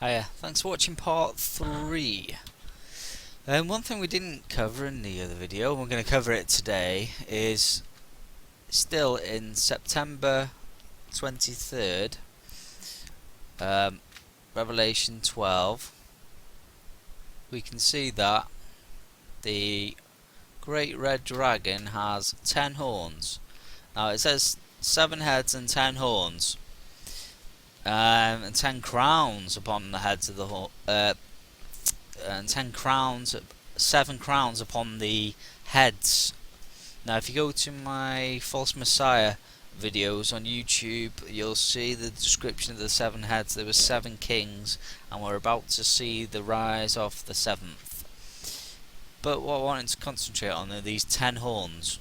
Hiya, thanks for watching part 3. One thing we didn't cover in the other video, we're going to cover it today, is still in September 23rd, Revelation 12, we can see that the great red dragon has 10 horns. Now it says 7 heads and 10 horns. And 10 crowns upon the heads of the and 7 crowns upon the heads. Now if you go to my false messiah videos on YouTube, you'll see the description of the 7 heads. There were 7 kings, and we're about to see the rise of the 7th. But what I wanted to concentrate on are these 10 horns.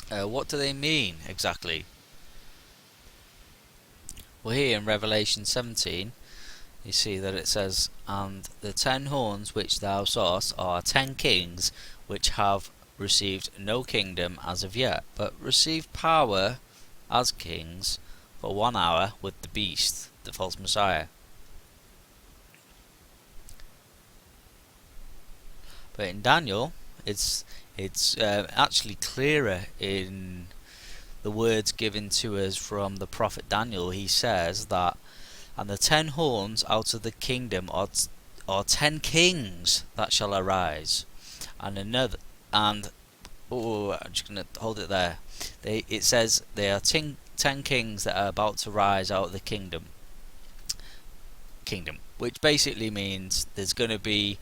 What do they mean exactly? Well, here in Revelation 17, you see that it says, "And the 10 horns which thou sawest are 10 kings, which have received no kingdom as of yet, but receive power as kings for 1 hour with the beast," the false messiah. But in Daniel, it's actually clearer in the words given to us from the prophet Daniel. He says that, "And the 10 horns out of the kingdom are 10 kings that shall arise, and another." And I'm just going to hold it there. It says there are 10 kings that are about to rise out of the kingdom, which basically means there's going to be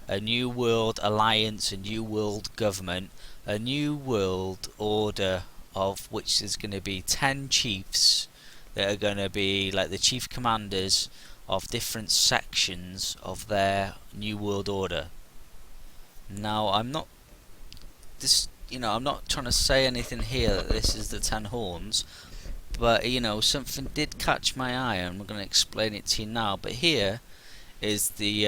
a new world alliance, a new world government, a new world order, of which there's going to be 10 chiefs that are going to be like the chief commanders of different sections of their new world order. Now I'm not trying to say anything here that this is the 10 horns, but something did catch my eye, and I'm going to explain it to you now. But here is the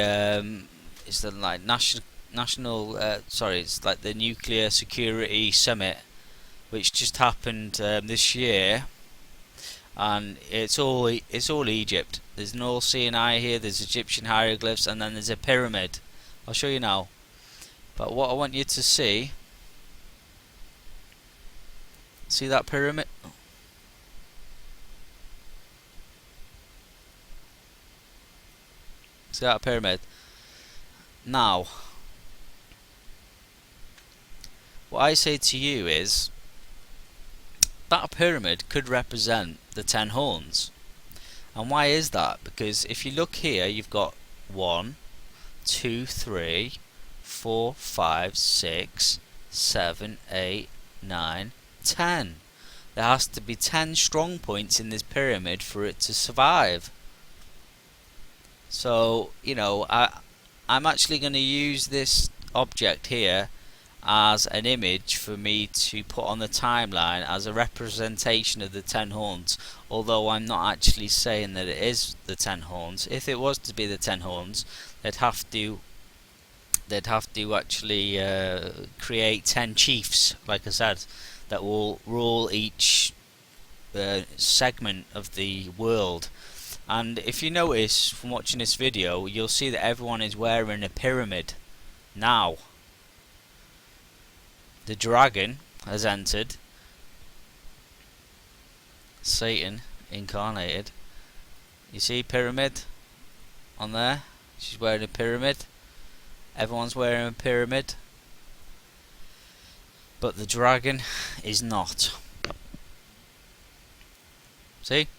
like it's like the nuclear security summit, which just happened this year, and it's all Egypt. There's an all-seeing eye here. There's Egyptian hieroglyphs, and then there's a pyramid. I'll show you now. But what I want you to see that pyramid? See that pyramid? Now, what I say to you is that pyramid could represent the 10 horns. And why is that? Because if you look here, you've got 1, 2, 3, 4, 5, 6, 7, 8, 9, 10. There has to be 10 strong points in this pyramid for it to survive. So, I'm actually going to use this object here as an image for me to put on the timeline as a representation of the 10 horns, although I'm not actually saying that it is the 10 horns. If it was to be the 10 horns, they'd have to actually create 10 chiefs, like I said, that will rule each segment of the world. And if you notice from watching this video, you'll see that everyone is wearing a pyramid. Now, the dragon has entered. Satan incarnated. You see pyramid on there? She's wearing a pyramid. Everyone's wearing a pyramid. But the dragon is not. See?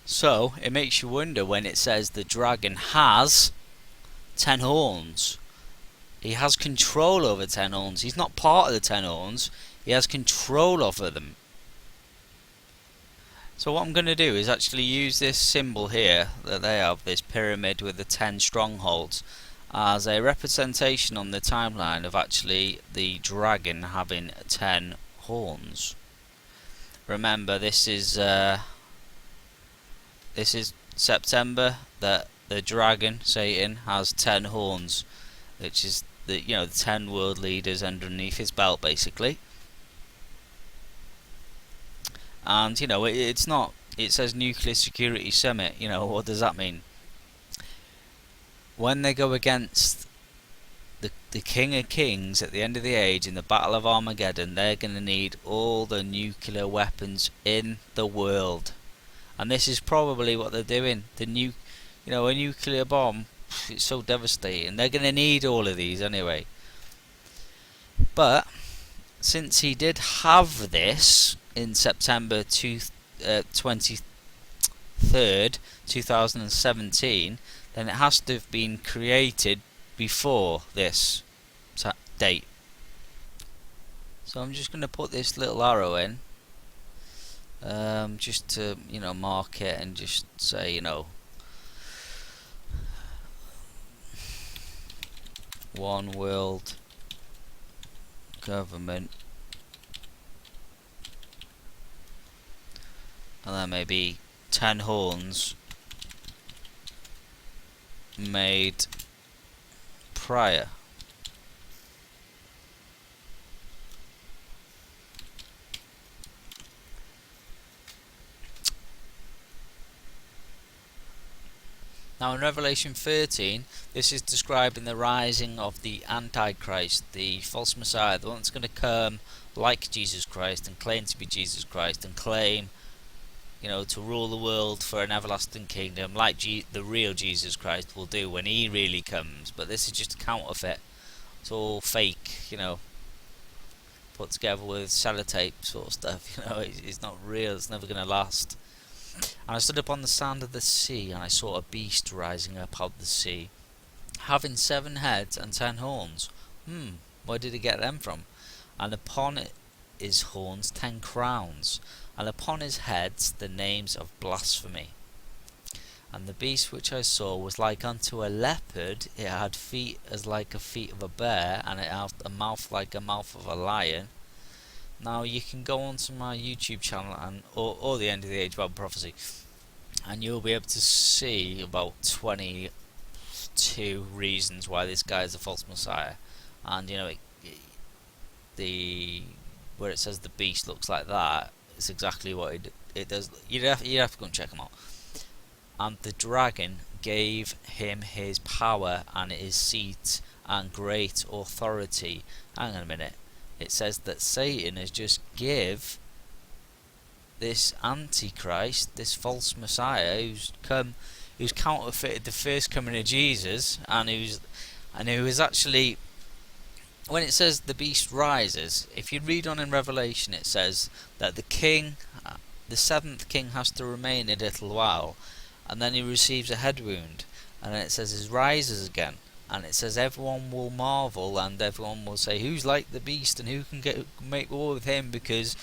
So, it makes you wonder when it says the dragon has 10 horns. He has control over 10 horns. He's not part of the 10 horns. He has control over them. So what I'm going to do is actually use this symbol here that they have, this pyramid with the 10 strongholds, as a representation on the timeline of actually the dragon having 10 horns. Remember, this is September, that the dragon, Satan, has 10 horns, which is the 10 world leaders underneath his belt, basically. And it's not. It says nuclear security summit. What does that mean? when they go against the King of Kings at the end of the age in the Battle of Armageddon, they're going to need all the nuclear weapons in the world. And this is probably what they're doing. A nuclear bomb, it's so devastating. They're going to need all of these anyway. But since he did have this in September 23rd, 2017, then it has to have been created before this date. So I'm just going to put this little arrow in, just to mark it and just say one world government, and then maybe 10 horns made prior. Now in Revelation 13, this is describing the rising of the Antichrist, the false Messiah, the one that's going to come like Jesus Christ and claim to be Jesus Christ and claim, to rule the world for an everlasting kingdom like the real Jesus Christ will do when he really comes. But this is just a counterfeit. It's all fake, put together with sellotape sort of stuff. It's not real, it's never going to last. And I stood upon the sand of the sea, and I saw a beast rising up out of the sea, having 7 heads and 10 horns. Where did he get them from? And upon his horns 10 crowns, and upon his heads the names of blasphemy. And the beast which I saw was like unto a leopard, it had feet as like a feet of a bear, and it had a mouth like a mouth of a lion. Now you can go onto my YouTube channel or the End of the Age Bible Prophecy, and you'll be able to see about 22 reasons why this guy is a false Messiah. And where it says the beast looks like that, it's exactly what it does. You'd have to go and check them out. And the dragon gave him his power and his seat and great authority. Hang on a minute. It says that Satan has just give this Antichrist, this false Messiah, who's counterfeited the first coming of Jesus, and who is actually, when it says the beast rises, if you read on in Revelation, it says that the king, the 7th king, has to remain a little while, and then he receives a head wound, and then it says he rises again. And it says everyone will marvel and everyone will say, who's like the beast and who can make war with him, because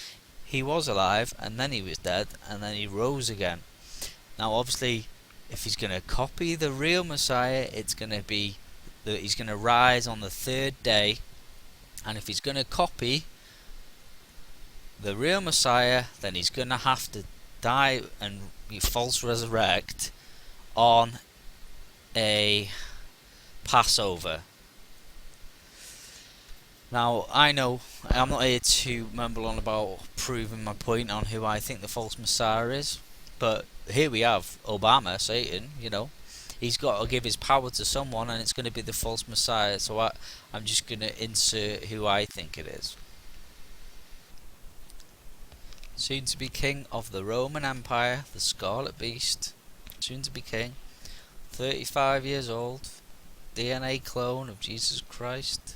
he was alive and then he was dead and then he rose again. Now obviously if he's going to copy the real Messiah, it's going to be that he's going to rise on the 3rd day. And if he's going to copy the real Messiah, then he's going to have to die and false resurrect on a Passover. Now I know I'm not here to mumble on about proving my point on who I think the false Messiah is, but here we have Obama, Satan, he's got to give his power to someone, and it's going to be the false Messiah. So I'm just going to insert who I think it is. Soon to be king of the Roman Empire, the Scarlet Beast, soon to be king, 35 years old, DNA clone of Jesus Christ,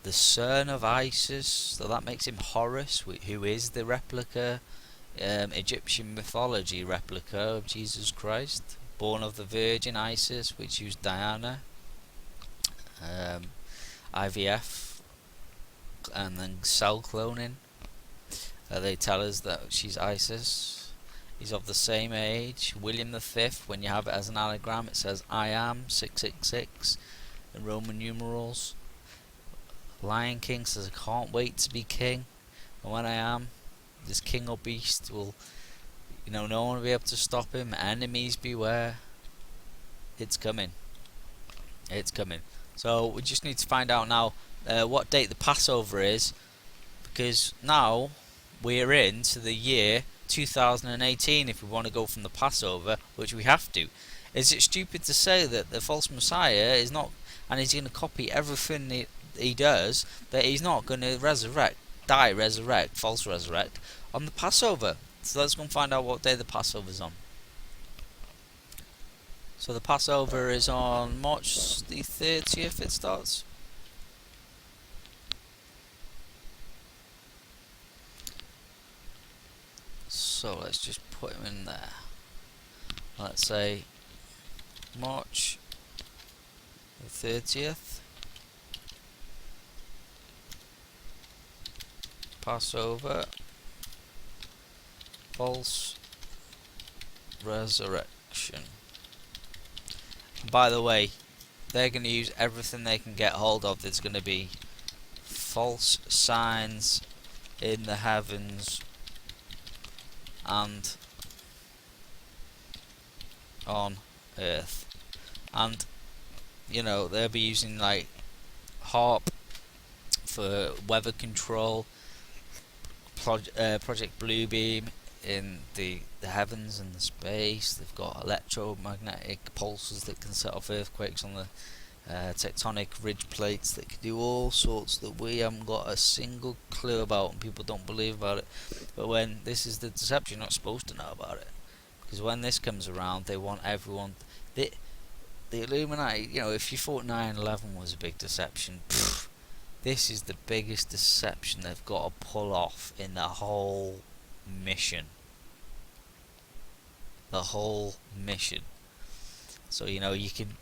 the son of Isis, so that makes him Horus, who is the replica, Egyptian mythology replica of Jesus Christ, born of the Virgin Isis, which used Diana, IVF, and then cell cloning. They tell us that she's Isis. He's of the same age. William V, when you have it as an anagram, it says I am 666 in Roman numerals. Lion King says I can't wait to be king, and when I am, this king or beast will, no one will be able to stop him. Enemies beware. It's coming. It's coming. So we just need to find out now what date the Passover is, because now we're into the year 2018 if we want to go from the Passover, which we have to. Is it stupid to say that the false Messiah is not, and he's going to copy everything he does, that he's not going to false resurrect on the Passover? So let's go and find out what day the Passover's on. So the Passover is on March the 30th, it starts. So let's just put him in there. Let's say March the 30th. Passover. False resurrection. By the way, they're going to use everything they can get hold of. There's going to be false signs in the heavens and on earth, and you know, they'll be using like HARP for weather control, Project Bluebeam in the heavens and the space. They've got electromagnetic pulses that can set off earthquakes on the tectonic ridge plates that can do all sorts that we haven't got a single clue about, and people don't believe about it. But when this is the deception, you're not supposed to know about it, because when this comes around, they want everyone. The Illuminati, you know, if you thought 9/11 was a big deception, this is the biggest deception they've got to pull off in the whole mission. The whole mission. So, you know, you can,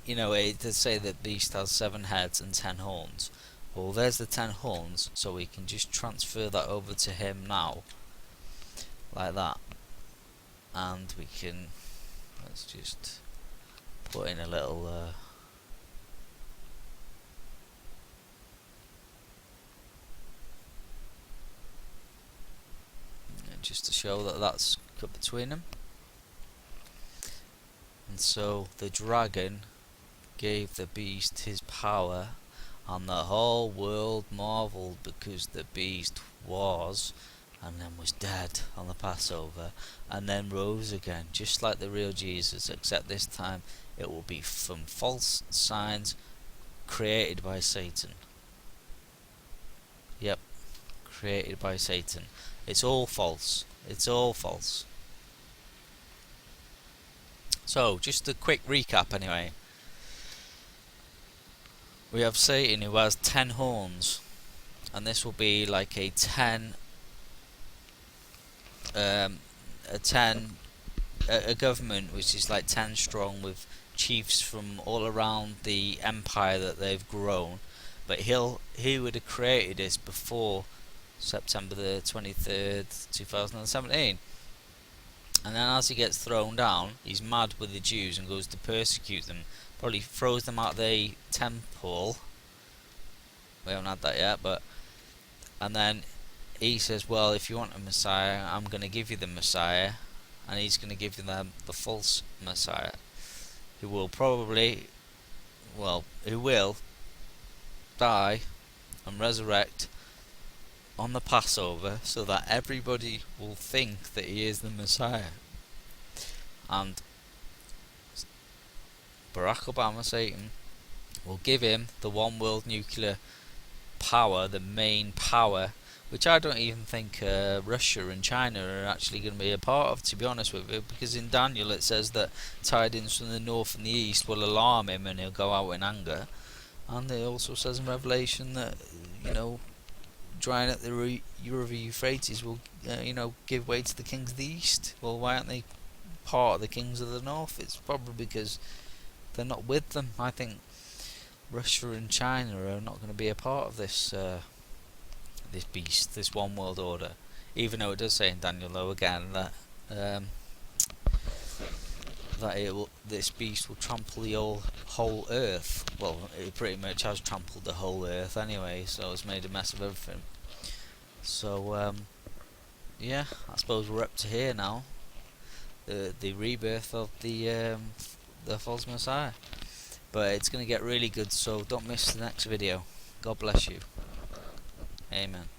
you know, it does say that beast has 7 heads and 10 horns. Well, there's the 10 horns, so we can just transfer that over to him now, like that. And we can, let's just put in a little just to show that that's cut between them. And so the dragon gave the beast his power, and the whole world marveled, because the beast was, and then was dead on the Passover, and then rose again, just like the real Jesus, except this time it will be from false signs created by Satan. Yep, created by Satan. It's all false. It's all false. So, just a quick recap anyway. We have Satan, who has 10 horns, and this will be like a 10 government which is like 10 strong, with chiefs from all around the empire that they've grown. But he would have created this before September the 23rd, 2017. And then as he gets thrown down, he's mad with the Jews and goes to persecute them. Probably throws them out the temple. We haven't had that yet, but... And then he says, well, if you want a Messiah, I'm going to give you the Messiah. And he's going to give them the false Messiah, who will probably... well, who will die and resurrect on the Passover, so that everybody will think that he is the Messiah. And Barack Obama, Satan, will give him the one world nuclear power, the main power, which I don't even think Russia and China are actually going to be a part of, to be honest with you, because in Daniel it says that tidings from the north and the east will alarm him and he'll go out in anger. And it also says in Revelation that, you know, drying at the river Euphrates will, you know, give way to the kings of the east. Well, why aren't they part of the kings of the north? It's probably because they're not with them. I think Russia and China are not going to be a part of this this beast, this one world order. Even though it does say in Daniel, though, again, that this beast will trample the whole earth. Well, it pretty much has trampled the whole earth anyway, so it's made a mess of everything. So yeah, I suppose we're up to here now. The rebirth of the false Messiah. But it's going to get really good, so don't miss the next video. God bless you. Amen.